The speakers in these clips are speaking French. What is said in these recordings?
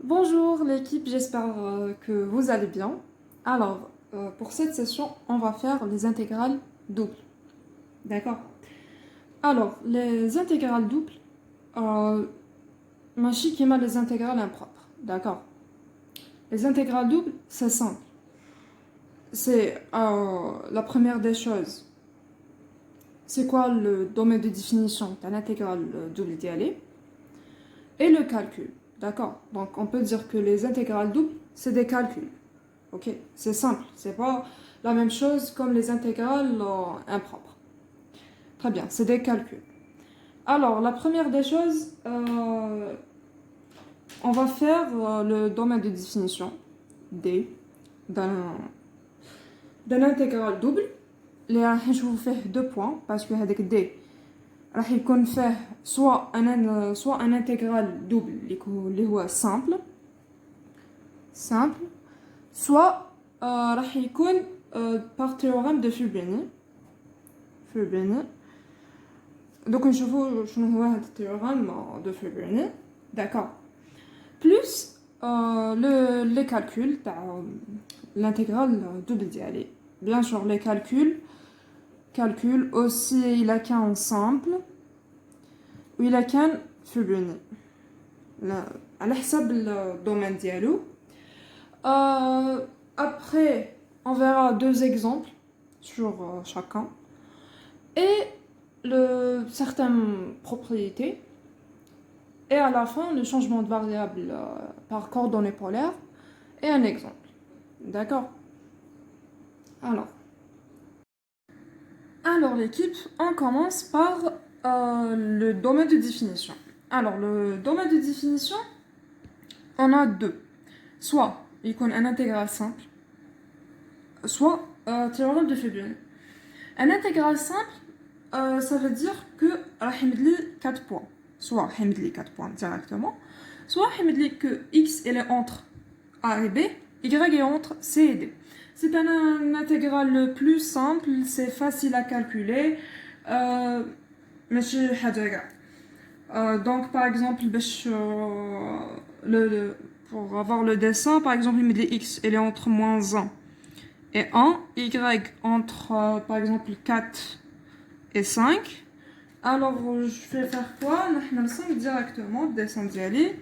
Bonjour l'équipe, j'espère que vous allez bien. Alors, pour cette session, on va faire les intégrales doubles. D'accord? Alors, les intégrales doubles, machine qui m'a les intégrales impropres. D'accord? Les intégrales doubles, c'est simple. C'est la première des choses. C'est quoi le domaine de définition d'une intégrale double idéale? Et le calcul. D'accord? Donc, on peut dire que les intégrales doubles, c'est des calculs. Ok, c'est simple, c'est pas la même chose comme les intégrales impropres. Très bien, c'est des calculs. Alors, la première des choses, on va faire le domaine de définition D d'un intégral double. Je vous fais 2 points parce que avec D, راح يكون فيه soit un intégral double اللي هو simple soit راح يكون par théorème de Fubini. Donc نشوفوا شنو هو هذا التhéorème de Fubini. D'accord. Plus les calculs تاع l'intégrale double ديالي. Bien sûr les calculs aussi il a qu'un simple ou il a qu'un Fubini. على حسب الدومين ديالو. Après, on verra 2 exemples sur chacun et certaines propriétés. Et à la fin, le changement de variable par coordonnées polaires et un exemple. D'accord? Alors l'équipe, on commence par le domaine de définition. Alors, le domaine de définition, on a 2. Soit il y a un intégral simple, soit théorème de Fubini. Un intégral simple, ça veut dire que راح يمد لي 4 points. Soit يمد لي 4 points directement, soit يمد لي que x est entre a et b, y est entre c et d. C'est un intégral plus simple, c'est facile à calculer. ماشي حاجة كاع. Donc par exemple pour avoir le dessin, par exemple يمد لي x elle est entre -1 et 1, y entre par exemple 4 et 5. Alors je vais faire quoi? On le 5 directement, dessin d'y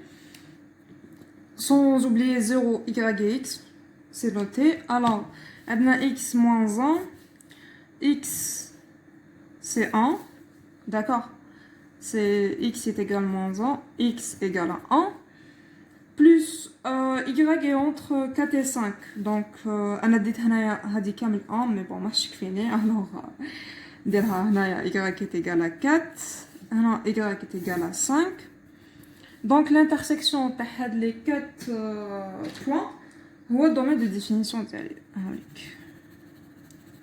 sans oublier 0, y et x, c'est noté. Alors, on a x moins 1, x c'est 1, d'accord? C'est x est égal à moins 1, x égale à 1, plus y est entre 4 et 5. Donc, on a dit que c'est 1, mais bon, moi je suis fini. Alors, y est égal à 4, y est égal à 5. Donc, l'intersection de les 4 points, c'est le domaine de définition.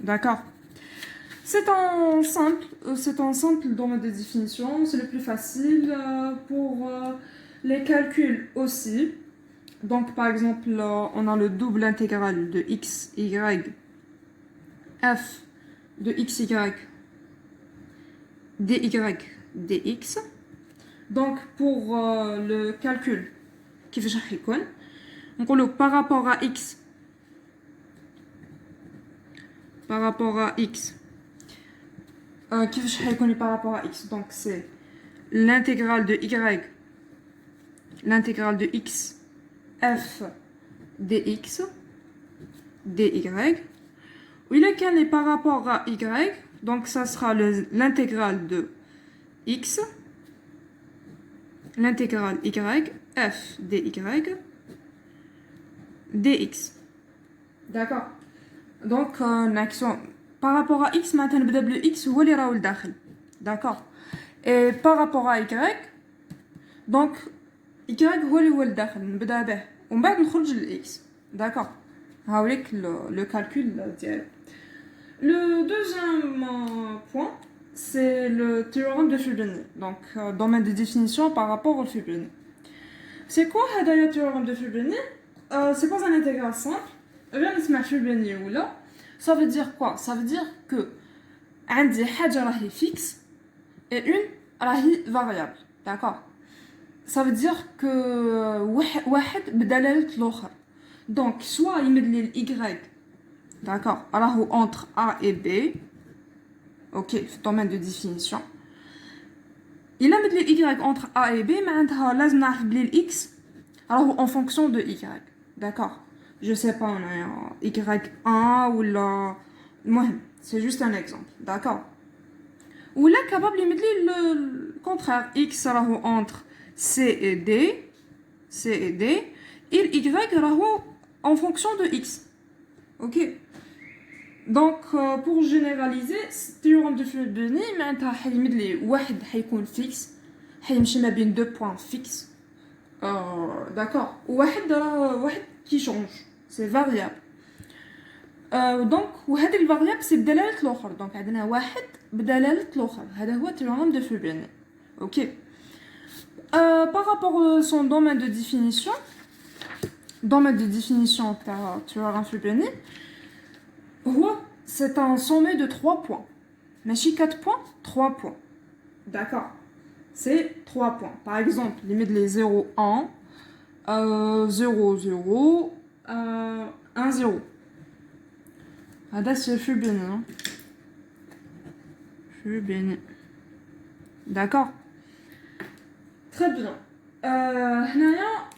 D'accord? C'est un simple domaine de définition, c'est le plus facile pour les calculs aussi. Donc, par exemple, on a le double intégral de x, y, f de xy, dy, dx. Donc, pour le calcul, par rapport à x, par rapport à x, par rapport à x, donc c'est l'intégrale de y, l'intégrale de x, f dx, dy. Oui, lequel est par rapport à y, donc ça sera l'intégrale de x, l'intégrale y, f dy, dx. D'accord? Donc, action. Par rapport à x, maintenant, le x, هو اللي راهو لداخل. D'accord? Et par rapport à y, donc, y هو اللي هو لداخل. نبدا به. ومن بعد نخرج للx. D'accord? هاوليك le calcul ديالو. Le deuxième point, c'est le théorème de Fubini. Donc, domaine de définition par rapport au Fubini. C'est quoi le théorème de Fubini? C'est pas un intégral simple. Rien ne Fubini ou là. Ça veut dire quoi? Ça veut dire que عندي حاجة راهي fixe et une راهي variable. D'accord? Ça veut dire que واحد بدلالة الآخر. Donc soit يمد لي y, d'accord, راهو entre A et B, ok, في domaine de définition. Il a mis le y entre A et B, معناتها لازم نعرف بلي ال x راهو en fonction de y, d'accord. Je sais pas, on a y1 ou là, c'est juste un exemple, d'accord. Ou là, capable de mettre le contraire, x راهو entre C et D, et y راهو en fonction de x, ok. Donc pour généraliser, théorème de Fubini, معناتها حيمد لي واحد حيكون fixe, حيمشي ما بين deux points fixes, d'accord. واحد واحد qui change, c'est variable. Donc وهذه الفاريابل c'est بدلالة الآخر. donc عندنا واحد بدلالة الآخر. هذا هو théorème de Fubini, ok. Par rapport à son domaine de définition تاع théorème Fubini, c'est un sommet de 3 points. ماشي 4 points, 3 points. D'accord. C'est 3 points. Par exemple, limite les 0, 1, 0, 0, 1, 0. C'est Fubini. Fubini. D'accord. Très bien. هنايا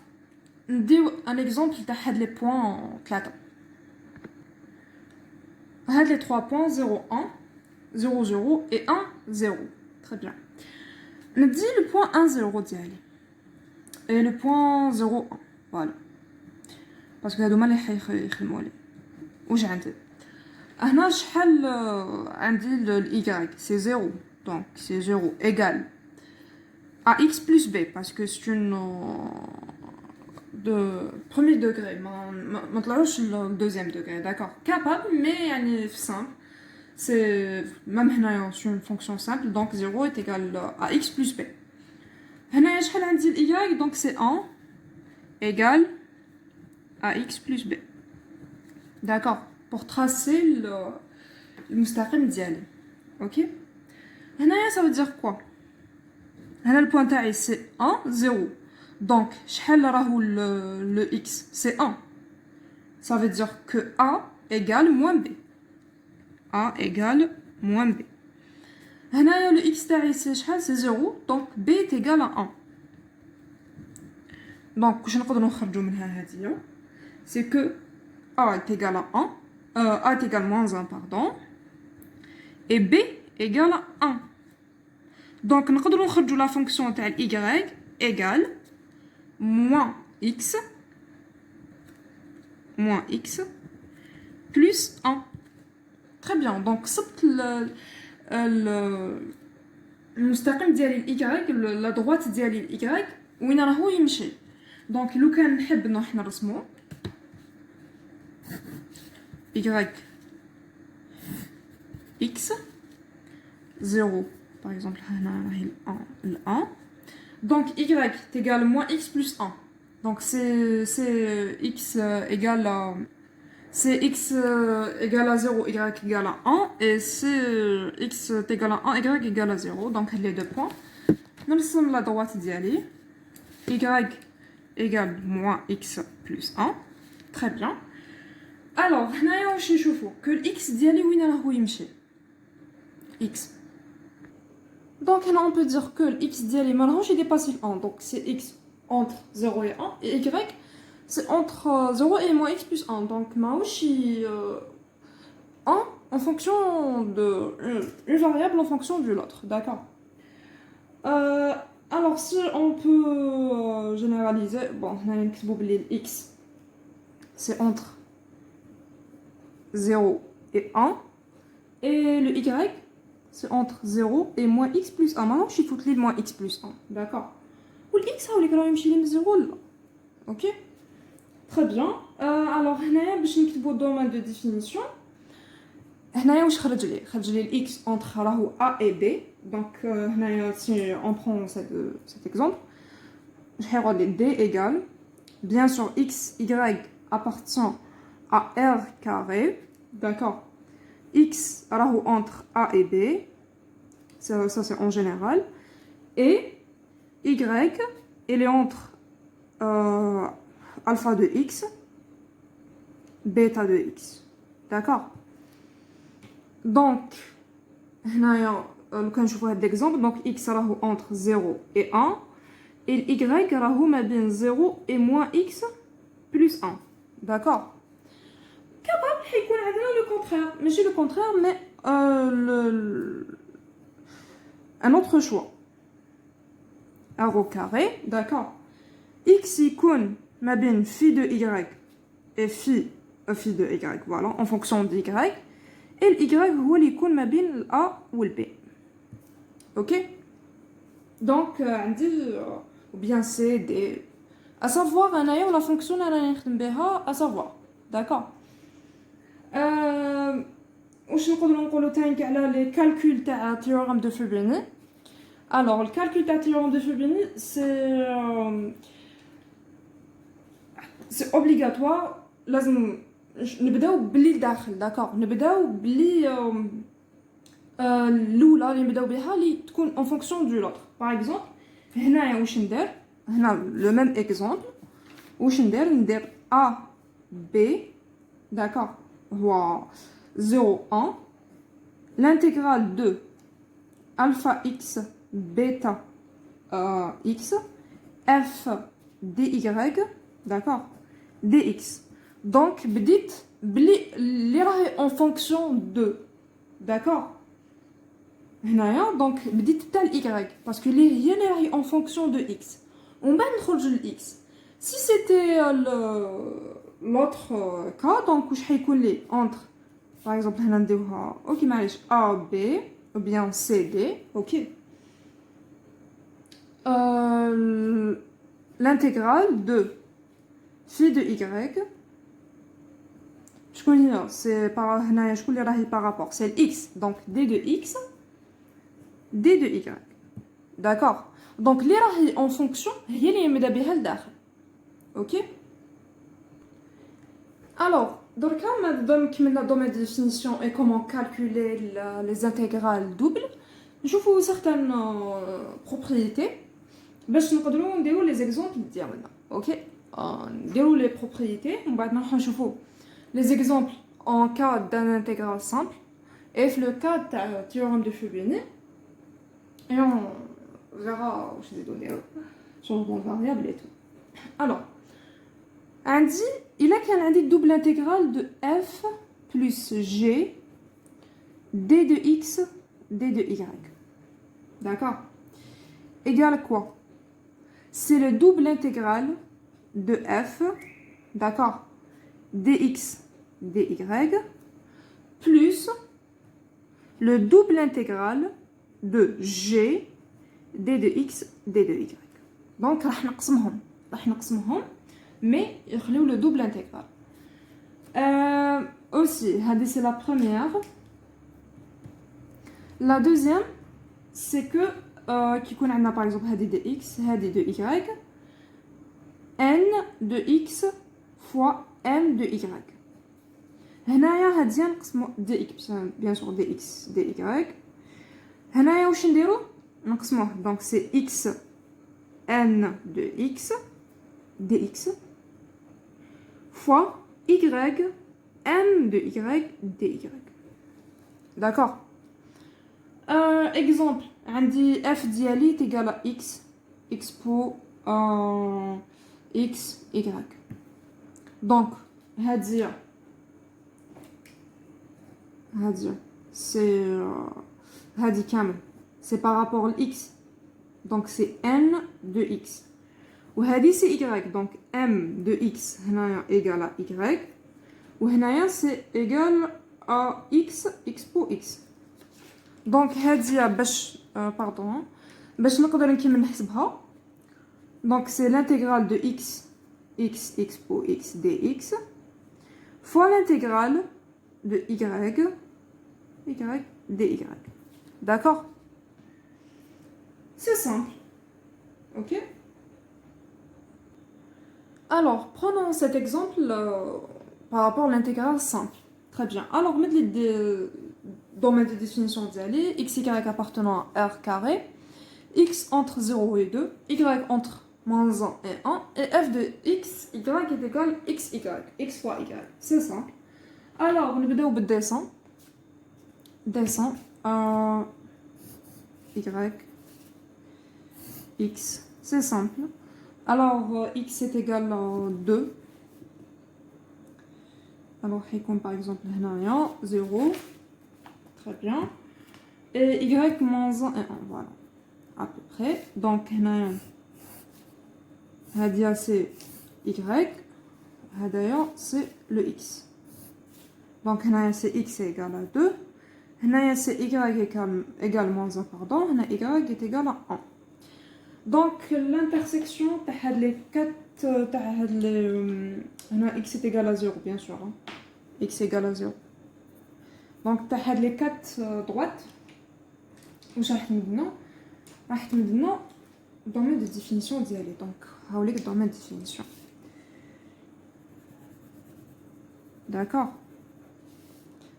نديو un exemple تاع هاد les points 3. هاد les 3 points 0, 1, 0, 0 et 1, 0. Très bien. ندي le point 1, 0 ديالي. Et le point 0, 1. Voilà. Parce que هادوما اللي حيخدموا لي. واش عندي؟ هنا شحال عندي ال y, c'est 0. Donc c'est 0 égale à x plus b, parce que c'est une de premier degré, maintenant le deuxième degré, d'accord. Capable, mais simple. C'est même c'est une fonction simple, donc 0 est égal à x plus b. هنا شحال عندي ال y, donc c'est 1 égale à x plus b. D'accord. Pour tracer le مستقيم ديالي. OK. هنايا ça veut dire quoi? هنا le point تاعي c'est 1, 0. Donc شحال راهو le x, c'est 1. Ça veut dire que a égale moins b. A égale moins b. هنايا le x تاعي c'est شحال, c'est 0. Donc b est égal à 1. Donc واش نقدروا نخرجوا منها هذه, c'est que a est égal à 1, a est égal moins 1, pardon, et b égale à 1. Donc نقدروا نخرجوا la fonction تاع y égale moins x plus 1. Très bien. Donc صبت المستقيم ديالي y, la droite ديالي y وين راهو يمشي. Donc لو كان نحب نروح نرسمو y x 0 par exemple هنا راهي ال 1. Donc y est égal à moins x plus 1. Donc c'est x égale à... C'est x égale à 0, y égale à 1. Et c'est x égale à 1, y égale à 0. Donc les deux points. Nous sommes la droite d'Yali. Y égale moins x plus 1. Très bien. Alors, nous allons que x d'Yali, où il x. Donc là, on peut dire que x d'Yali, maintenant, j'ai dépassé le 1. Donc c'est x entre 0 et 1. Et y, c'est entre 0 et moins x plus 1. Donc maouchi 1 en fonction de... Une variable en fonction de l'autre. D'accord. Alors si on peut généraliser... Bon, on a une x. C'est entre 0 et 1. Et le y, c'est entre 0 et moins x plus 1. Maintenant, je suis toutes les moins x plus 1. D'accord. Ou le x, on est 0 là. Ok. Très bien. Alors, هنايا باش نكتبوا domaine de définition. هنايا واش خرج لي x entre راهو a et b. Donc هنايا si on prend cet exemple, je vais d égale, bien sûr x y appartient à r carré, d'accord. X راهو entre a et b, ça c'est en général, et y il est entre alpha de x, bêta de x. D'accord? Donc, quand je vois l'exemple, donc x sera entre 0 et 1, et y sera bien 0 et moins x plus 1. D'accord? Capable, il y a le contraire. Mais c'est le contraire, mais un autre choix. R au carré, d'accord? X يكون ما بين phi de y et phi de y, voilà, en fonction de y. Et le y هو اللي يكون ما بين ال A ou le B. Ok? Donc, ou bien c'est des... À savoir, la fonction à savoir. D'accord? واش نقدروا نقولوا تاني على les calculs تاع théorème de Fubini. Alors, le calcul de la théorème de Fubini, c'est obligatoire. لازم نبداو باللي داخل. d'accord? نبداو باللي الاولى اللي نبداو بها اللي تكون en fonction du l'autre. Par exemple, هنايا واش ندير؟ هنا le même exemple. واش ندير A B, d'accord, هو 0 1, l'intégrale de alpha x bêta x f dy, d'accord, dx. Donc بديت بلي اللي راهي en fonction de, d'accord. هنايا دونك بديت تاع y parce que هي اللي راهي en fonction de x. ومن بعد نخرج ل x. Si c'était l'autre cas, donc واش حيكون لي entre par exemple هنا نديوها اوكي معليش a b ou bien c d, ok. L'intégrale de phi de y, c'est par par rapport, c'est x, donc d de x, d de y, d'accord. Donc les راهي en fonction هي اللي يمدا بها لداخل, ok. Alors دركا كملنا domaine de définition et comment calculer les intégrales doubles. نشوفوا certaines propriétés باش نقدروا نديروا les exemples ديالنا, ok. نديروا les propriétés ومن بعد نروحوا نشوفوا les exemples en cas d'un intégral simple et le cas تاع théorème de Fubini, et on verra où c'est donné changement de variable et tout. Alors, il a qu'un double intégral de f plus g d de x d de y, d'accord, égale quoi? C'est le double intégral de f, d'accord, dx dy plus le double intégral de g d de x d de y. Donc راح نقسمهم mais يخليو le double intégral. Aussi c'est la première. La deuxième, c'est que qui connaît par exemple هذه de x هذه de y, n de x fois m de y. هنايا هادي نقسمو dx bien sûr dx dy. هنايا واش نديرو؟ نقسموه donc c'est x n de x dx fois y m de y dy. D'accord. Exemple, عندي f ديالي تيجال x expo x y. Donc هادي c'est هادي كامل c'est par rapport à x, donc c'est n de x. وهذه c'est y, donc m de x هنايا égal à y, وهنايا c'est égal à x expo x. Donc هذه باش نقدر نكمل نحسبها. Donc c'est l'intégrale de x expo x dx fois l'intégrale de y dy. D'accord. C'est simple, ok. Alors prenons cet exemple par rapport à l'intégrale simple. Très bien. Alors mettez le domaine de définition d'y x y appartenant à r carré, x entre 0 et 2, y entre moins 1 et 1, et f de x, y est égal xy, x fois y. C'est simple. Alors, on va descendre. Descend à y, x. C'est simple. Alors, x est égal à 2. Alors, par exemple, 0. Très bien. Et y moins 1 et 1. Voilà. À peu près. Donc, c'est y. D'ailleurs, c'est le x. Donc, c'est x est égal à 2. C'est y égale moins 1, pardon. Y est égal à 1. Donc, l'intersection, les 4. X est égal à 0, bien sûr. Hein. X est égal à 0. Donc, les 4 droites. Où j'ai maintenant domaine de définition d'y aller. Donc, le domaine de définition. D'accord.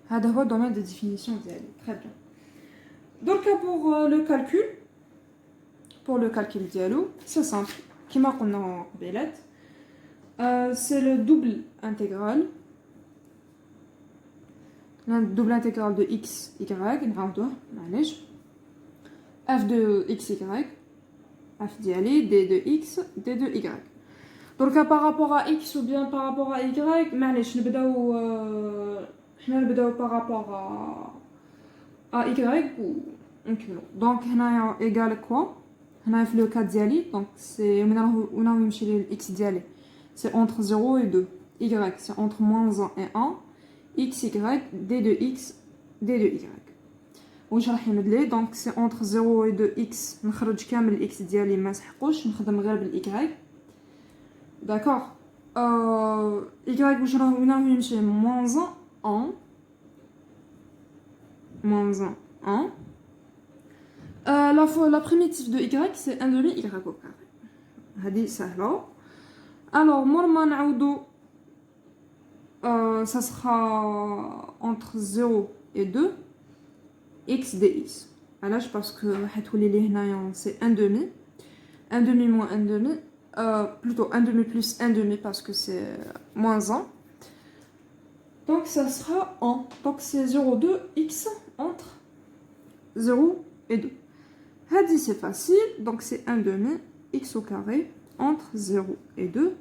هذا domaine de définition d'y aller. Très bien. Donc, pour le calcul, dialogue, c'est simple. Qui marque en belette. C'est le double intégral. Le double intégral de x, y, f de x, y, f d'y d de x, d de y. Donc par rapport à x ou bien par rapport à y, je vais par rapport à y ou donc on égal quoi? On a le cas d'y, donc c'est x d'y, c'est entre 0 et 2. Y c'est entre moins 1 et 1. X, y, d de x, d de y. واش راح يمدلي دونك سي entre 0 et 2 x نخرج كامل الاكس ديالي ما سحقوش نخدم غير بالاي داكوغ y واش راه وين يمشي moins 1 la primitive de y c'est 1 demi y au carré هذه سهله alors مور نعاودو ça sera entre 0 et 2 x dx. Alors, parce que c'est 1 demi. 1 demi moins 1 demi. Plutôt 1 demi plus 1 demi parce que c'est moins 1. Donc, ça sera 1. Donc, c'est 0,2 x entre 0 et 2. Hadi, c'est facile. Donc, c'est 1 demi x au carré entre 0 et 2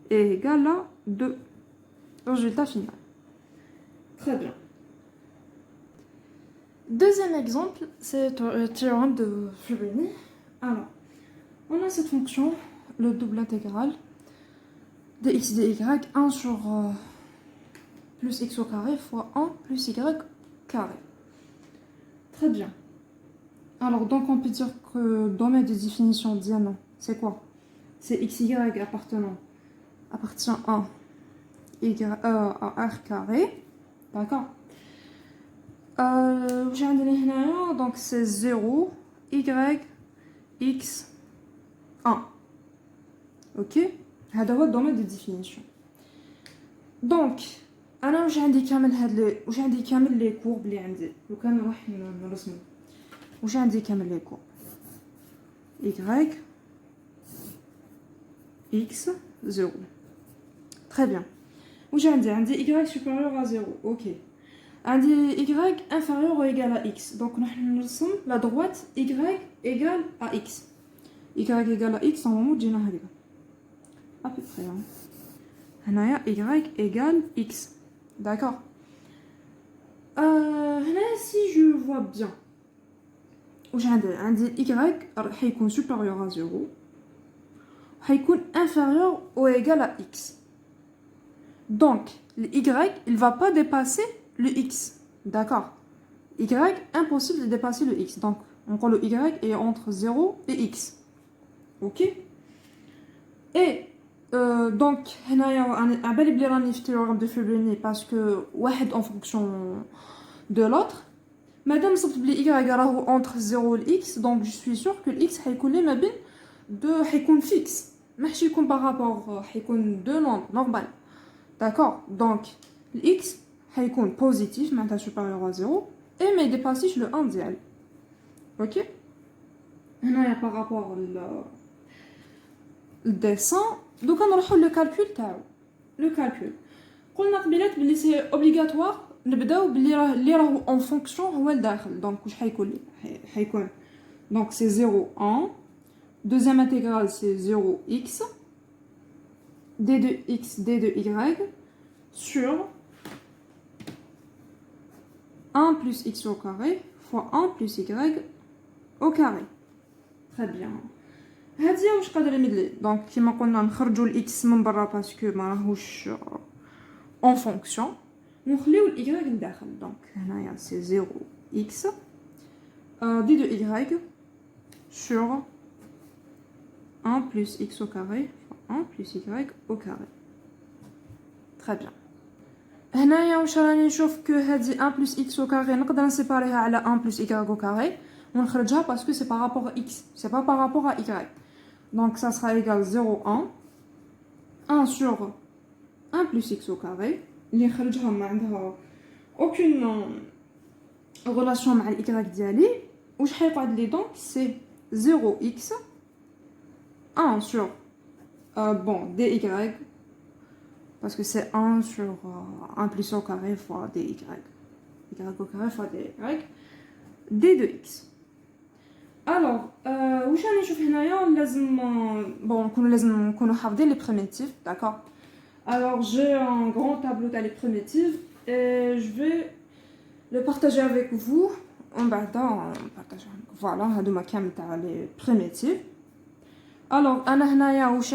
est égal à 2. Résultat final. Très bien. Deuxième exemple, c'est le théorème de Fubini. Alors, on a cette fonction, le double intégral de x de y, 1 sur plus x au carré fois 1 plus y carré. Très bien. Alors, donc on peut dire que le domaine de définition d'Iana, c'est quoi? C'est xy appartient à r carré. D'accord. Donc c'est 0, y, x, 1. Ok. C'est le domaine de définition. Donc, j'ai indiqué les courbes. J'ai indiqué les courbes. Y, x, 0. Très bien. J'ai indiqué y supérieur à 0. Ok. Un y inférieur ou égal à x. Donc, nous sommes la droite y égale à x. Y égale à x, normalement, j'ai à peu près. Y égale x. D'accord. Là, si je vois bien, j'ai un y est supérieur à 0. Il est inférieur ou égal à x. Donc, le y, il ne va pas dépasser le x. D'accord. Y, impossible de dépasser le x. Donc, encore le y est entre 0 et x. Ok. Et, donc, on a un bel théorème de Fubini parce que, en fonction de l'autre, madame, ça peut y entre 0 et x. Donc, je suis sûr que le x est fixe. Mais je suis par rapport à deux nombres normaux. D'accord. Donc, le x est positif, maintenant supérieur à 0, et mais dépasse le 1 dial. Ok. Par rapport le dessin. Donc on va le calcul تاعو. Le calcul. قلنا قبيلات بلي سي obligatoire نبداو بلي اللي راهو en fonction هو الداخل. Donc واش حيكون donc c'est 0 1. Deuxième intégrale c'est 0x d de x d de y sur 1 plus x au carré fois 1 plus y au carré. Très bien. هذه واش قادر يمدلي دونك كيما قلنا نخرجوا الاكس من برا باسكو ما راهوش اون فونكسيون ونخليو الاي لداخل. دونك هنايا سي 0 اكس دي دو y sur 1 plus x au carré fois 1 plus y au carré. Très bien. هنايا واش راني نشوف كو هذه 1 plus x au carré نقدر نسيباريها على 1 plus y au carré ونخرجها parce que c'est par rapport à x, c'est pas par rapport à y. Donc ça sera égal 0, 1 sur 1 plus x au carré. اللي نخرجها ما عندها aucune relation مع y ديالي. واش حيقعد لي donc c'est 0x 1 sur bon dy parce que c'est 1 sur 1 plus au carré fois dy y au carré fois dy d de x. Alors واش راني نشوف هنايا لازم لازم نكونوا حافظين لي بريميتيف. d'accord. Alors j'ai un grand tableau تاع les primitives et je vais le partager avec vous. On partage. Voilà, هادوما كامل تاع les primitives. Alors انا هنايا واش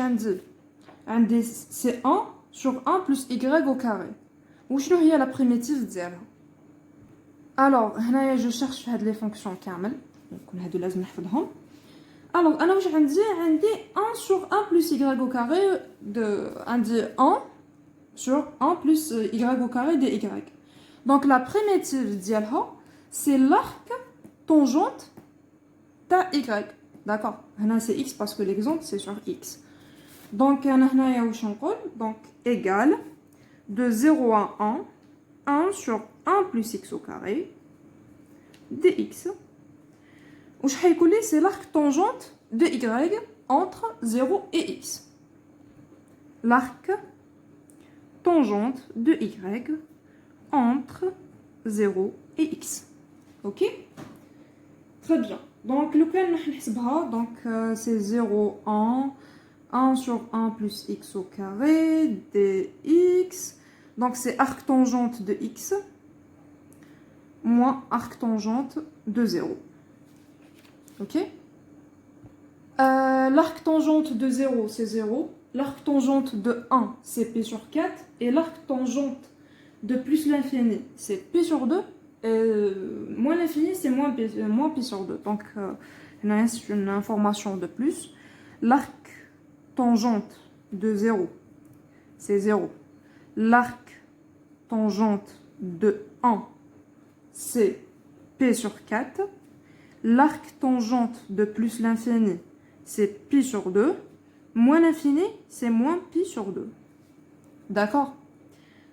عندي c'est 1 sur 1 plus y au carré. وشنو هي la primitive ديالها؟ Alors هنايا je cherche هاد les fonctions كامل. Donc هادو لازم نحفظهم. Alors انا واش عندي 1 sur 1 plus y au carré عندي 1 sur 1 plus y au carré dy. Donc la primitive ديالها c'est l'arc tangente تاع y. D'accord. هنا c'est x parce que l'exemple c'est sur x. Donc انا هنايا واش نقول donc égal de 0 à 1 sur 1 plus x au carré dx. Où je vais c'est l'arc tangente de y entre 0 et x. L'arc tangente de y entre 0 et x. Ok? Très bien. Donc le plan donc c'est 0 1 sur 1 plus x au carré dx. Donc c'est arc tangente de x moins arc tangente de 0. Ok. L'arc tangente de 0 c'est 0, l'arc tangente de 1 c'est p sur 4 et l'arc tangente de plus l'infini c'est p sur 2 et moins l'infini c'est moins p sur 2. Donc c'est une information de plus. L'arc tangente de 0 c'est 0, l'arc tangente de 1 c'est p sur 4. L'arc tangente de plus l'infini, c'est pi sur 2. Moins l'infini, c'est moins pi sur 2. D'accord.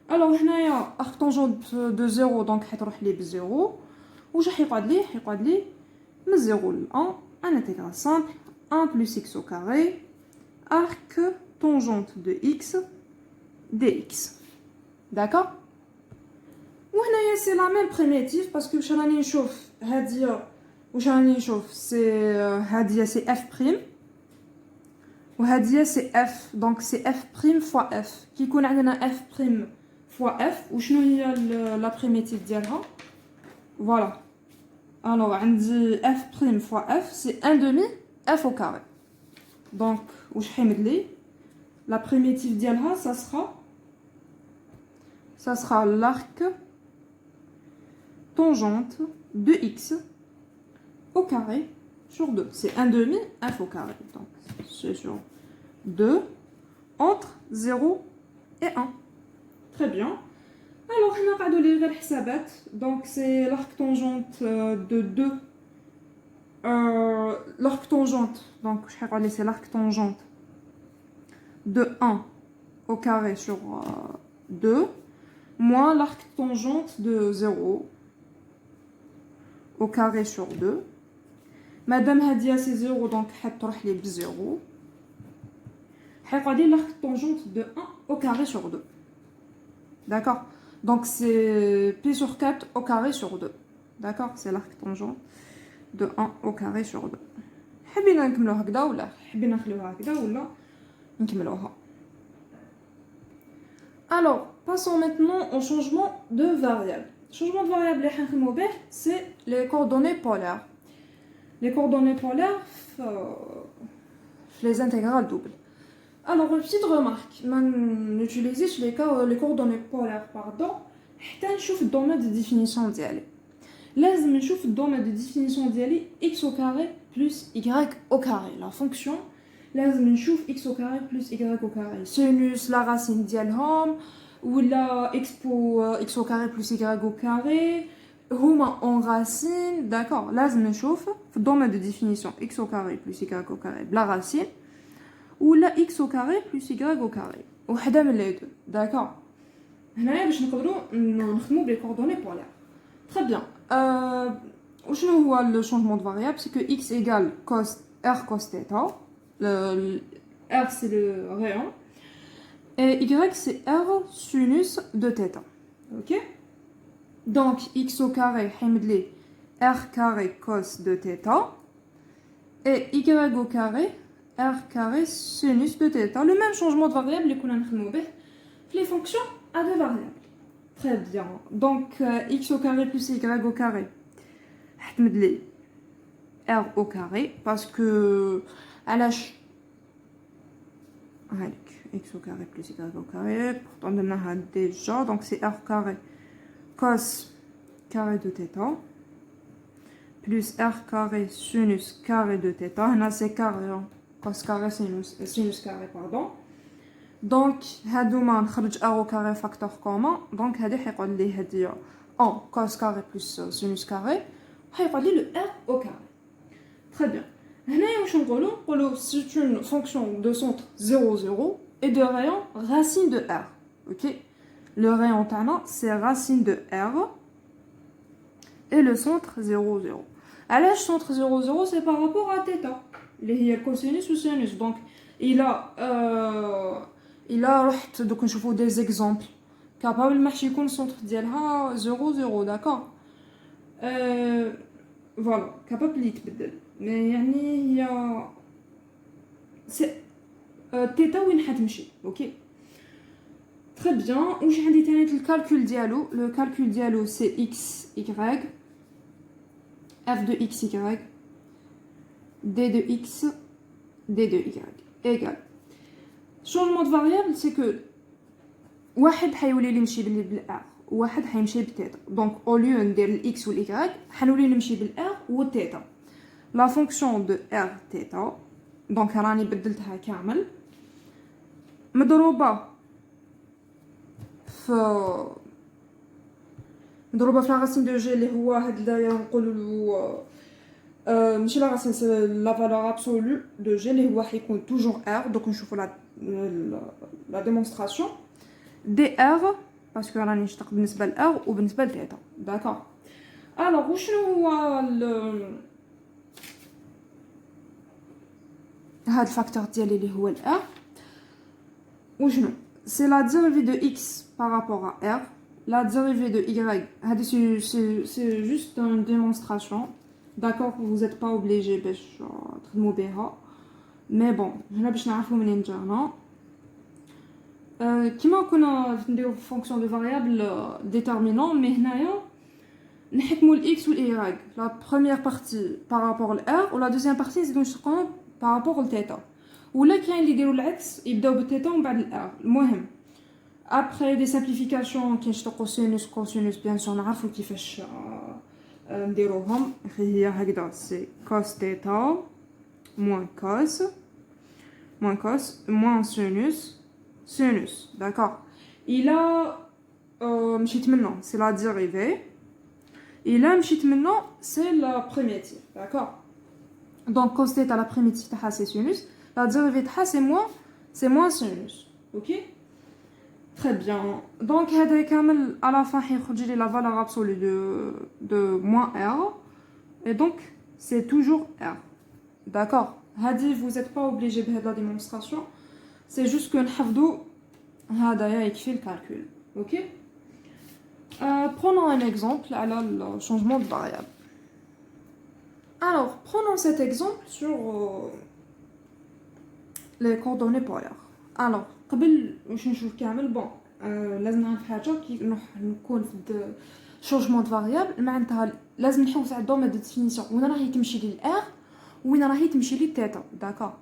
Alors, il y a arc tangente de 0, donc il va aller 0. Ou je vais aller de 0 à 1, un intégral simple, 1 plus x au carré, arc tangente de x, dx. D'accord. Ou c'est la même primitive parce que je vais chauffe. واش راني نشوف سي هاديه سي اف بريم وهاديه سي اف. دونك سي اف بريم فوا اف. كي يكون عندنا اف بريم فوا اف وشنو هي لا بريميتيف ديالها؟ فوالا. الوغ عندي اف بريم فوا اف سي 1 demi اف au carré. دونك واش حيمد لي لا بريميتيف ديالها ça sera l'arc tangente de x au carré sur 2. C'est 1 demi f au carré. Donc c'est sur 2 entre 0 et 1. Très bien. Alors on a les الحسابات. Donc c'est l'arc tangente de 2. L'arc tangente. Donc je vais regarder c'est l'arc tangente de 1 au carré sur 2 moins l'arc tangente de 0 au carré sur 2. Madame Hadia c'est 0 donc هتروح لي ب 0 هيقعد l'arc tangente de 1 au carré sur 2. D'accord? Donc c'est P sur 4 au carré sur 2. D'accord? C'est l'arc tangent de 1 au carré sur 2. حبينا نكملوها هكذا ولا حبينا نخليوها هكذا ولا نكملوها. Alors, passons maintenant au changement de variable. Le changement de variable, c'est les coordonnées polaires. Les coordonnées polaires, les intégrales doubles. Alors, une petite remarque, on utilise les coordonnées polaires, pardon, حتى نشوف الدومين de définition ديالي. لازم نشوف الدومين de définition ديالي x au carré plus y au carré. La fonction, لازم نشوف x au carré plus y au carré. Sinus, la racine ديالهم, ou la x au carré plus y au carré, هما en racine, d'accord. لازم نشوف في الدومين de définition x au carré plus y au carré بلا racine, ou la x au carré plus y au carré. وحدة من les deux, d'accord. هنايا باش نقدروا نخدموا بلي coordonnées polaires. Très bien. وشنو هو le changement de variable? C'est que x égale cos r cos θ. R c'est le rayon. Et y c'est r sinus de θ. Ok? Donc x au carré حيمدلي r carré cos de θ. Et y au carré r carré sinus de θ. Le même changement de variable اللي كنا نخدموا به في les fonctions à deux variables. Très bien. Donc x au carré plus y au carré حتمدلي r au carré parce que علاش هاك x au carré plus y au carré pourtant درناها déjà donc c'est r carré cos carré de θ plus r carré sinus carré de θ هنا c'est carré cos carré sinus carré pardon. Donc هادوما نخرج r au carré facteur commun donc هادي حيقعد لي هادي en cos carré plus sinus carré حيقعد لي le r au carré. Très bien. هنايا واش نقولوا c'est une fonction de centre 0 0 et de rayon racine de r. OK? Le rayon تاعنا c'est racine de r et le centre 0 0. علاش centre 0 0 c'est par rapport à θ اللي هي الكوسينوس والسينوس. Donc il a رحت دوك نشوفوا des exemples capable ماحش يكون centre ديالها 0 0 d'accord. Voilà, capable يتبدل. Mais يعني هي c'est θ وين حتمشي. OK. Très bien. واش عندي ثاني الكالكول ديالو؟ Le calcul ديالو c'est x y f de x y d de x d de y égale. Changement de variable c'est que واحد حيولي لي يمشي بالr وواحد حيمشي بثيتا. دونك au lieu ندير الاكس والاي حنولي نمشي بالr والثيتا. La fonction de r θ دونك راني بدلتها كامل مضروبه في لا راسين دو جي اللي هو هاد الدايره نقولوا ماشي لا راسين سي لا فالور ابسولو دو جي اللي هو حيكون توجور r. دونك نشوفوا لا ديمونستراسيون دي ار باسكو راني نشتق بالنسبه لار وبالنسبه لثيتا. داكور. الوغ وشنو هو هاد الفاكتور ديالي اللي هو الار وشنو سي لا ديريفي دو اكس بارابور ا ار لا ديريفي دو y هادي سي جوست ان ديمونستراسيون. داكور vous êtes pas obligé باش تخدموا بها مي بون هنا باش نعرفوا منين جانا. كيما كنا نديرو فونكسيون دو فاريابل ديترمينون مي هنايا نحكموا الاكس والاي. لا بروميير بارتي بارابور لار ولا دوزيام بارتي نزيدو نشقوها بارابور لثيتا ولا كاين اللي يديروا العكس يبداو بالثيتا ومن بعد الار. المهم ابري دي سامبليفيكاسيون كينشتقوا سينوس كوسينوس بيان سور نعرفوا كيفاش نديروهم. هي هكذا سي كوس ثيتا موان كوس موان سينوس sinus, d'accord. Il a مشيت منه c'est la dérivée. Il a مشيت منه c'est la primitive, d'accord. Donc cos θ la primitive تاعها c'est sinus, la dérivée تاعها c'est moins sinus. OK. Très bien. Donc هذا كامل à la fin حيخرج لي la valeur absolue de moins r et donc c'est toujours r. D'accord. هذه vous êtes pas obligé بهاد la démonstration. c'est juste que نحفظوا هذا يكفي le calcul. OK. Prenons un exemple à le changement de variable. Alors, prenons cet exemple sur les coordonnées polaires. Alors, قبل باش نشوف كامل bon لازم نعرف حاجه كي نكون في changement de variable معناتها لازم نحوس على الدومين دو ديفينيسيون وين راهي تمشي لي الار وين راهي تمشي لي الثيتا داكور.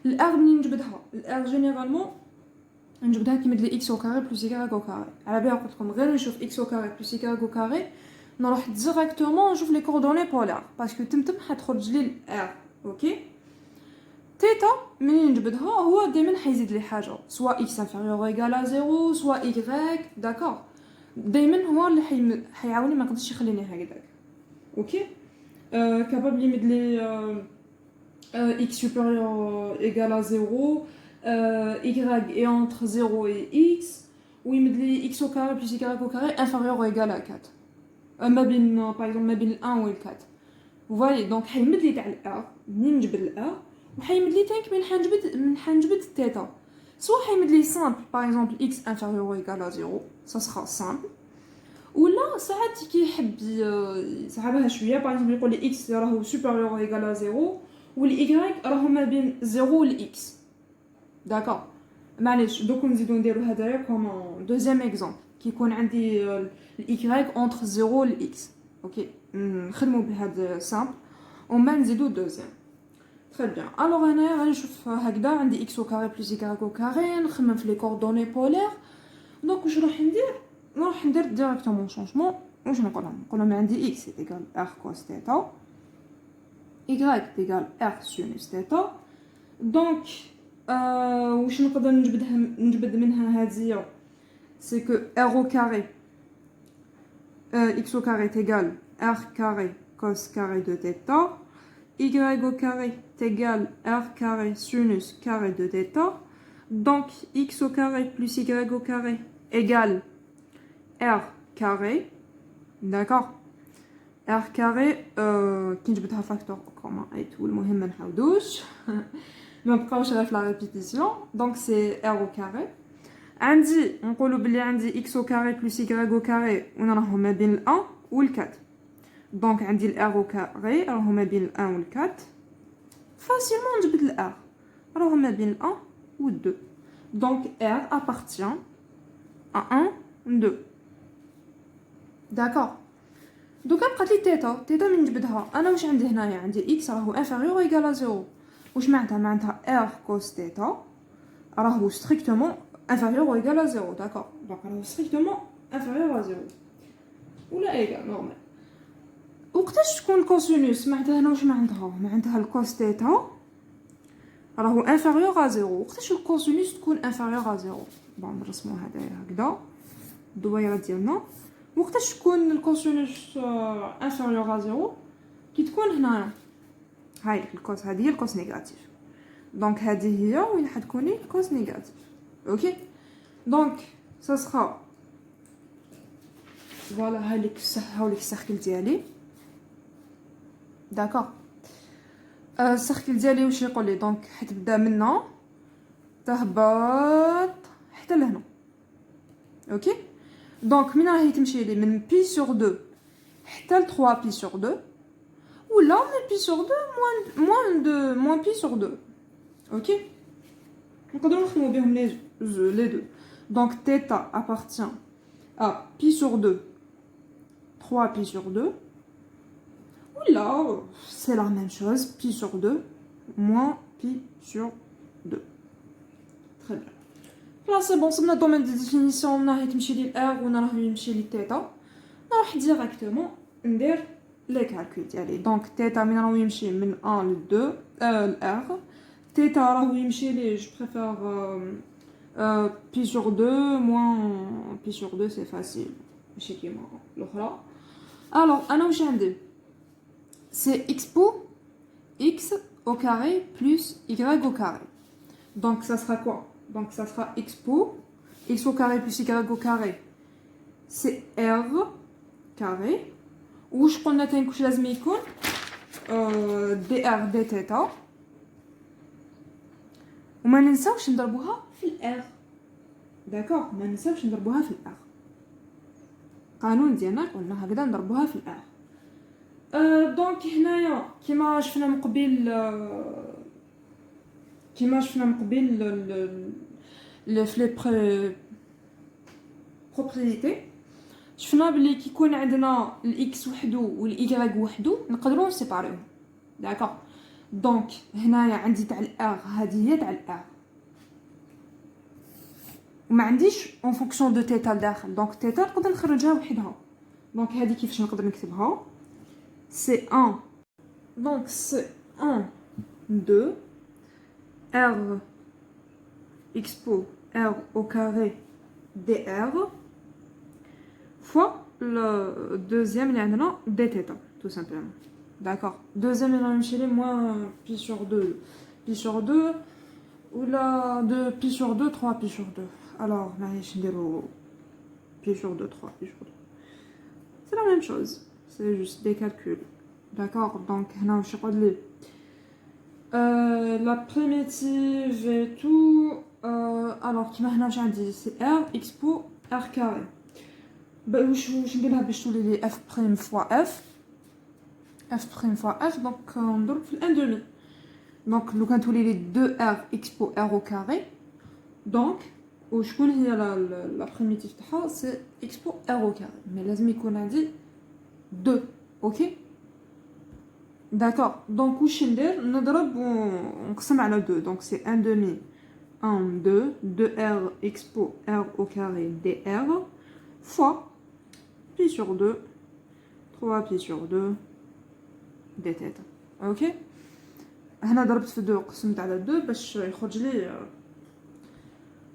الار منين نجبدها؟ الار جينيرالمون نجبدها كيما لي اكس او كاري بلس y او كاري. على بالي قلت لكم غير نشوف اكس او كاري بلس y او كاري نروح ديريكتومون نشوف لي كوردوني بولار باسكو تمتم حتخرج لي الار. اوكي. تيتا منين نجبدها هو دائما حيزيد لي حاجه سواء اكس انفيريور ايغال زيرو سواء y داكور. دائما هو اللي حيعاوني ما نقدرش يخليني هكذاك. اوكي. capable يمد لي x supérieur égal à 0 y est entre 0 et x ويمد لي x au carré plus y au carré inférieur ou égal à 4 ما بين par exemple ما بين ال 1 و ال 4. vous voyez donc حيمد لي تاع الار منين نجبد الار وحيمد لي تانك من حنجبد الثيتا سواء حيمد لي simple par exemple x inférieur ou égal à 0 ça sera simple ولا ساعات كيحب يصعبها شويه باغ اكزومبل يقول لي x راهو supérieur ou égal à 0 والإي راهو ما بين 0 و إكس داكور. معليش دوك نزيدو نديرو هدايا كوم دوزيام اكزومبل كيكون عندي الإي اونتر 0 و إكس. اوكي نخدمو بهاد سامبل وما نزيدو دوزيام. تري بيان. الوغ هنايا غادي نشوف هكذا عندي اكس او كاري بلس y او كاري نخمم في لي كوردوني بولير. دونك واش راح ندير؟ نروح ندير ديريكتومون شونجمون. واش نقولهم عندي اكس ايكال ار كوس ثيتا y égale r sinus θ. donc واش نقدر نجبد منها هذه c'est que r au carré x au carré est égal r carré cos carré de θ y au carré est égal r carré sinus carré de θ. donc x au carré plus y au carré égale r carré. d'accord. r carré كي نجبدها فاكتور كومون اي تو المهم ما نحاودوش ما نبقاوش غير في لا ريبيتيسيون. دونك سي r au carré عندي نقولوا بلي عندي x au carré plus y au carré وانا راهو ما بين ال 1 و ال 4. دونك عندي ال r au carré راهو ما بين ال 1 و ال 4 فاسيلمون نجبد ال r راهو ما بين ال 1 و 2. دونك r appartient à 1 2. d'accord. دوكا بقات لي تيتا من نجبدها انا واش عندي هنايا عندي x راهو انفيريور ايغال 0 واش معناتها r cos تيتا راهو ستريكتومون انفيريور ايغال 0 داكور. دونك راهو ستريكتومون انفيريور 0 ولا ايغال نورمال. وقتاش تكون الكوسينوس معناتها هنا واش معناتها الكوس تيتا راهو انفيريور 0 وقتاش الكوسينوس تكون انفيريور 0. بون نرسمو هذايا هكذا الدويره ديالنا. وقتاش تكون الكوسينوس انفيريور 0 كي تكون هنا هاي الكوس هذه هي الكوس نيجاتيف. دونك هذه هي وين حتكوني الكوس نيجاتيف. اوكي. دونك سا سخا فوالا هاي ليك هاو ليك السيركل ديالي داكور. السيركل ديالي واش يقول لي؟ دونك حتبدا من هنا تهبط حتى لهنا. اوكي. دونك من راهي تمشي لي من بي سور 2 حتى ل 3 بي سور 2 ولا من بي سور 2 موان بي سور 2. اوكي. نقدروا نخدموا بهم لي دو. دونك تيتا appartient à pi sur 2 3 pi sur 2 ولا c'est la même chose pi sur 2 moins pi sur 2. très bien. là c'est bon صبنا الدومين دي ديفينيسيون راهي تمشي لي الار وانا راهي يمشي لي الثيتا. نروح ديريكتومون ندير لي كالكول ديالي. دونك ثيتا من راهو يمشي من 1 ل 2 الار ثيتا راهو يمشي لي جو بريفير pi sur 2 moins pi sur 2 c'est facile ماشي كيما الاخرى. alors انا واش عندي c'est x pour x au carré plus y au carré. donc ça sera quoi? donc ça sera x pour x au carré plus y au carré c'est r carré. واش قلنا تاني واش لازم يكون dr d θ وما ننساوش نضربوها في الار. داكوغ ما ننساوش نضربوها في الار. قانون ديالنا قلنا هكذا نضربوها في الار. دونك هنايا كيما شفنا من قبيل في لي بروبريتي شفنا بلي كيكون عندنا الاكس وحدو والاي وحدو نقدروا نسيباريوهم. داكوغ دونك هنايا عندي تاع الار هذه هي تاع الار وما عنديش اون فونكسيون دو تيتا لداخل. دونك تيتا نقدر نخرجها وحدها. دونك هذه كيفاش نقدر نكتبها سي 1 دونك سي 1 2 r expo r au carré dr fois le deuxième il y a d θ tout simplement. D'accord. Deuxième il y a moins pi sur 2 ou là 2 pi sur 2 3 pi sur 2. Alors je vais pi sur 2 3 pi sur 2. C'est la même chose, c'est juste des calculs. D'accord. Donc là je vais la primitive et tout. Alors qui m'a dit c'est r expo r carré. Je vais la les f prime fois f prime fois f. Donc on donne un demi. Donc nous quand les 2r expo r au carré. Donc je connais la primitive c'est expo r au carré. Mais lazmi qu'on a dit 2. Ok. D'accord. Donc où je vais on consomme à la 2. Donc c'est 1 demi 1 2 2r expo r au carré dr fois pi sur 2 3 pi sur 2 d θ. OK. هنا ضربت في 2 قسمت على 2 باش يخرج لي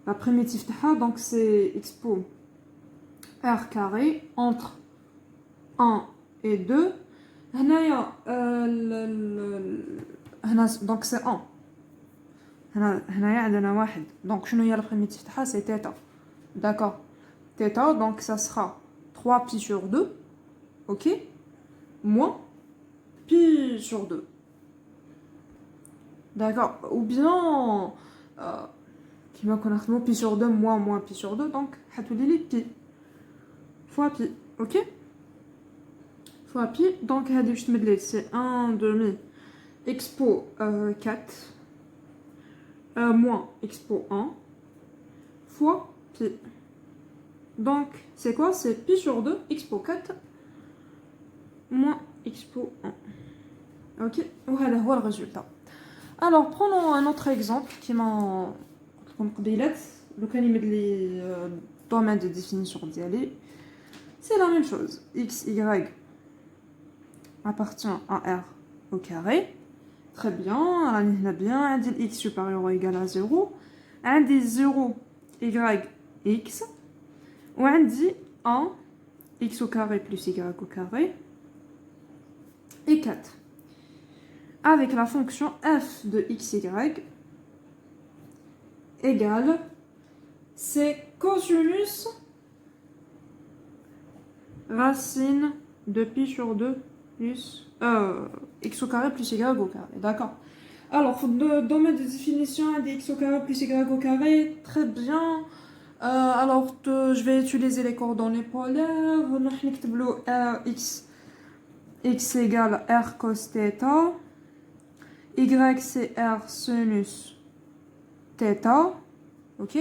la primitive تاعها. donc c'est expo r carré entre 1 et 2. هنايا هنا donc c'est 1. هنايا عندنا واحد. donc شنو هي la primitive تاعها c'est θ. d'accord. θ donc ça sera 3 pi sur 2. OK. moins pi sur 2. D'accord. Ou bien qui va connaître pi sur 2 moins pi sur 2. Donc حتولي pi fois pi. OK. fois pi. donc هذه باش تمد لي c'est 1 demi expo 4 moins expo 1 fois pi. donc c'est quoi? c'est pi sur 2 expo 4 moins expo 1. OK. وهذا هو الريزولtat. alors prenons un autre exemple qui m'a comme قبيلات لو كان يمد لي domaine de définition ديالي. c'est la même chose. x y appartient à r au carré. très bien. راني هنا bien. عندي x supérieur ou égal à 0. عندي 0 y x وعندي 1 x au carré plus y au carré et 4 avec la fonction f de xy égale c'est cosinus racine de pi sur 2 plus x au carré plus y au carré. D'accord. alors le domaine de définition des x au carré plus y au carré. très bien. alors je vais utiliser les coordonnées polaires. نكتب له x égale r cos θ. y c'est r sinus θ. OK.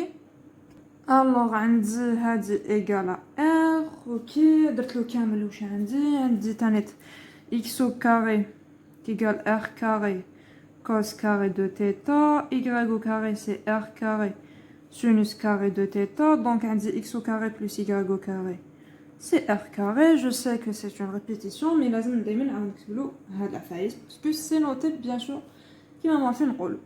alors عندي هذه égale à r. OK. درت له كامل واش عندي تاني x au carré égale r carré cos carré de θ. y au carré c'est r carré sinus carré de θ. donc عندي x au carré plus y au carré c'est r carré. je sais que c'est une répétition mais لازم دائما نعاود نكتب له هاد العفايس parce que c'est noté bien sûr كيما ما فين نقول.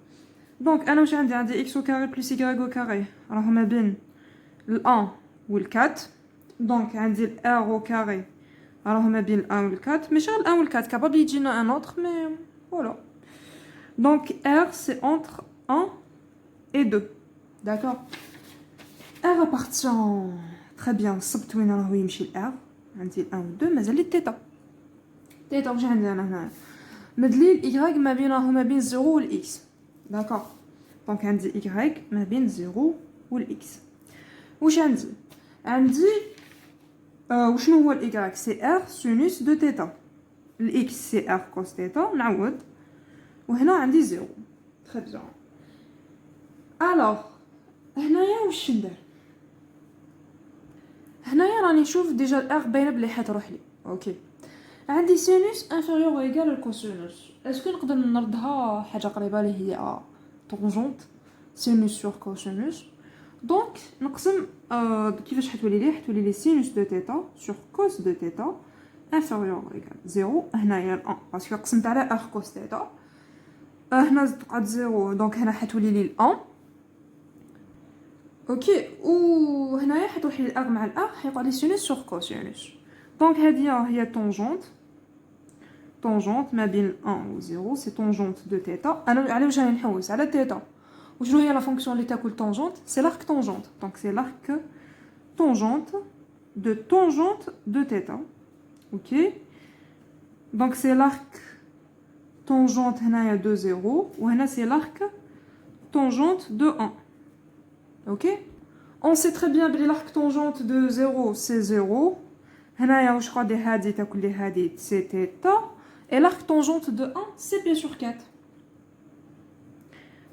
donc انا واش عندي x au carré plus y au carré راه ما بين ال 1 وال 4. donc عندي ال r au carré راه ما بين ال 1 وال 4 ماشي غير ال 1 وال 4 capable يجينا un autre mais voilà. donc r c'est entre 1 et 2. d'accord. r appartient très bien. صبت وين راهو يمشي ال r. عندي ال 1 و 2 مازال لي θ. واش عندي انا هنا مدلي ال y ما بين 0 وال x. d'accord. دونك عندي y ما بين 0 والإكس. واش عندي وشنو هو الإكغيك؟ سي ار سينوس دو تيتا. الإكس سي ار كوس تيتا، نعوض وهنا عندي 0. تري بيان. الوغ هنايا واش ندير؟ هنايا راني نشوف ديجا الار باينه بلي حتروح لي. اوكي، عندي سينوس انفيريور ايكال الكوسينوس. اسكو نقدر نردها حاجه قريبه لي هي طونجونت سينوس سور كوسينوس. دونك نقسم كيفاش حتولي لي؟ حتولي لي سينوس دو تيتا سور كوس دو تيتا انفيريور ايكال 0. هنايا 1 باسكو قسمت على ار كوس تيتا. هنا تقعد 0 دونك هنا حتولي لي 1. اوكي، وهنايا حتروح لي الار مع الار حيقعد لي سينوس سور كوسينوس. دونك هذه هي طونجونت ما بين 1 و 0. سي طونجونت دو تيتا. انا على واش راني نحوس؟ على تيتا. وشنو هي لا فونكسيون اللي تاكل طونجونت؟ سي لارك طونجونت. دونك سي لارك طونجونت دو تيتا. اوكي، دونك سي لارك طونجونت هنايا دو 0 وهنا سي لارك طونجونت دو 1. اوكي، on sait très bien بلي l'arc tangente de 0 c'est 0. هنايا واش غادي هادي تاكل لي هادي سي تيتا. et l'arc tangente de 1 c'est pi sur 4.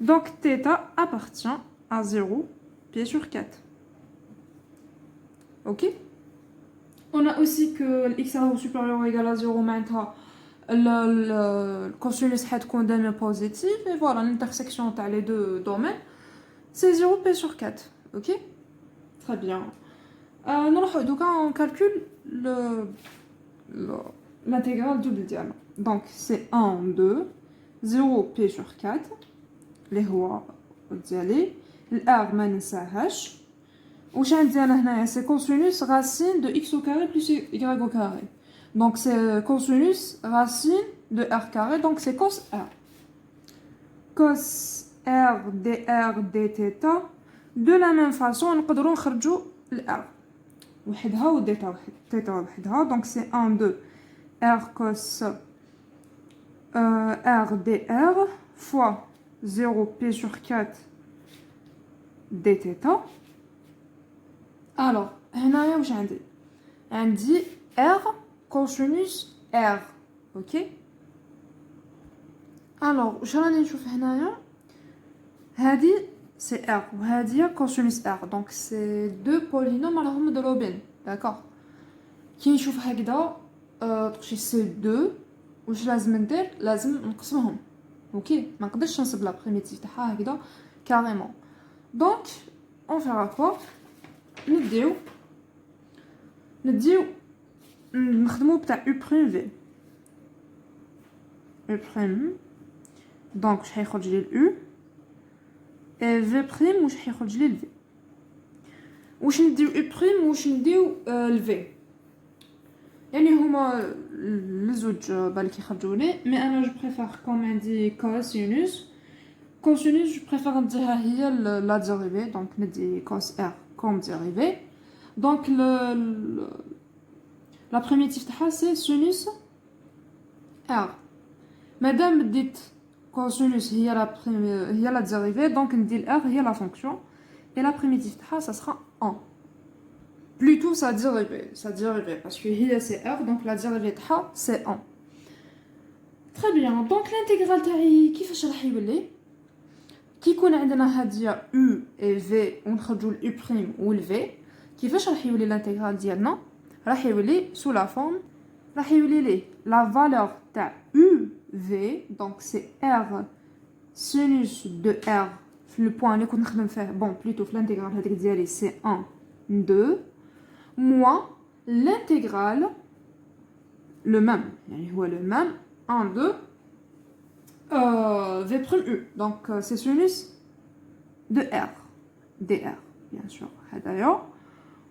donc θ appartient à 0 pi sur 4. ok, on a aussi que x supérieur ou égal à 0 معناتها الكوسينوس حتكون دائما بوزيتيف. et voilà l'intersection تاع les deux domaines c'est 0 pi sur 4. ok, très bien. Donc on calcule l'intégrale double diamant. Donc c'est 1, 2, 0 pi sur 4 اللي هو ديالي الار ما ننساهاش. واش عندي انا هنايا؟ سي كوسينوس راسين دو اكس au carré plus y au carré. donc c'est cosinus racine de r carré. donc c'est cos r. cos r dr dθ. de la même façon نقدروا نخرجوا الار وحدها وديتا تيتا وحدها. donc c'est 1 2 r cos r dr fois 0 pi sur 4 dθ. alors هنايا واش عندي r cosinus r. ok, alors واش راني نشوف هنايا؟ هذه c'est r وهذه cosinus r. donc c'est deux polynômes راهم مضروبين. d'accord, كي نشوف هكذا تقولي سي 2 واش لازم ندير؟ لازم نقسمهم. اوكي، ما نقدرش نصب لا بريميتيف تاعها هكذا كاريمون. دونك اون فيرا كوا نديو نخدمو بتاع او بريم في. او بريم دونك واش حيخرج لي الاو في بريم واش حيخرج لي الفي. واش نديو او بريم واش نديو الفي؟ يعني هما لزوج بالك يخرجوا لي. مي انا جو بريفير كوم عندي كوسينوس جو بريفير نديها هي لا ديريفي. دونك ندي كوس ار كوم ديريفي. دونك لا بريميتيف تاعها سي سينوس ار. مادام ديت cosinus هي la dérivée. donc ندي الار هي la fonction et la primitive تاعها ça sera 1. plutôt sa dérivée parce que هي c'est r donc la dérivée تاعها c'est 1. très bien. donc l'intégrale تاعي كيفاش راح يولي؟ كي يكون عندنا هادي u et v ونخرجوا ال u prime و ال v كيفاش راح يولي الانتيغرال ديالنا؟ راح يولي sous la forme راح يولي ليه la valeur تاع u v. donc c'est r sinus de r في le point اللي كنت نخدم فيه plutôt في l'intégrale هذيك ديالي c'est 1 2 moins l'intégrale le même يعني هو le même 1 2 v prime u. donc c'est sinus de r dr bien sûr هذايا.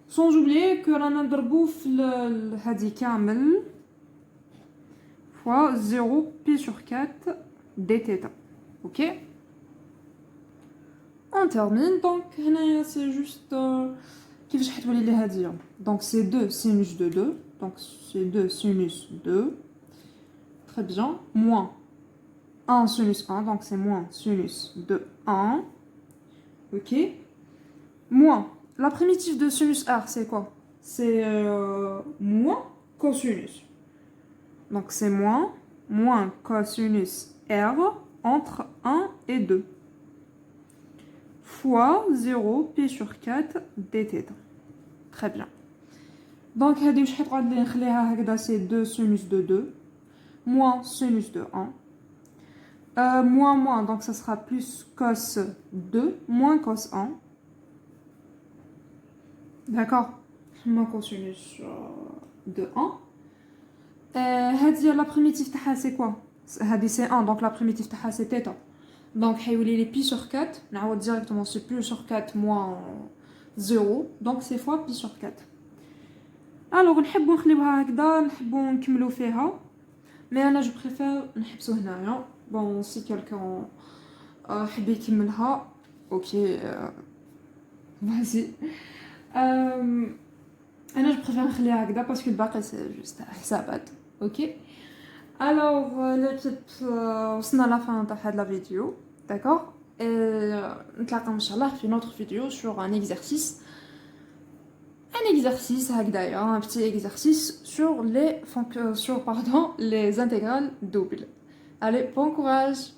sans oublier que رانا نضربو في هذه كامل fois 0 pi sur 4 dθ. ok, on termine. donc هنايا c'est juste كيفاش حتولي لي هذه؟ donc c'est 2 sinus de 2. donc c'est 2 sinus 2. très bien. moins 1 sinus 1, donc c'est moins sinus de 1. Ok. Moins. La primitive de sinus R, c'est quoi? C'est moins cosinus. Donc c'est moins cosinus R entre 1 et 2. Fois 0 pi sur 4 dθ. Très bien. Donc, c'est 2 sinus de 2, moins sinus de 1. Moins, donc ça sera plus cos 2, moins cos 1. D'accord? Moins cosinus de 1. La primitive c'est quoi? C'est 1, donc la primitive c'est θ. Donc, les pi sur 4, directement c'est plus sur 4 moins 0, donc c'est fois pi sur 4. Alors, نحبوا نخليوها هكذا نحبوا نكملوا فيها مي انا جو بريفير نحبسو هنايا بون سي كالكان حب يكملها اوكي فازي انا جو بريفير نخليها هكذا باسكو الباقي سي جوست حسابات اوكي الوغ ليكيب وصلنا لا فان تاع هاد لا فيديو داكوغ نتلاقاو ان شاء الله في نوتر فيديو sur un exercice هكذايا un petit exercice sur les intégrales doubles. Allez, bon courage!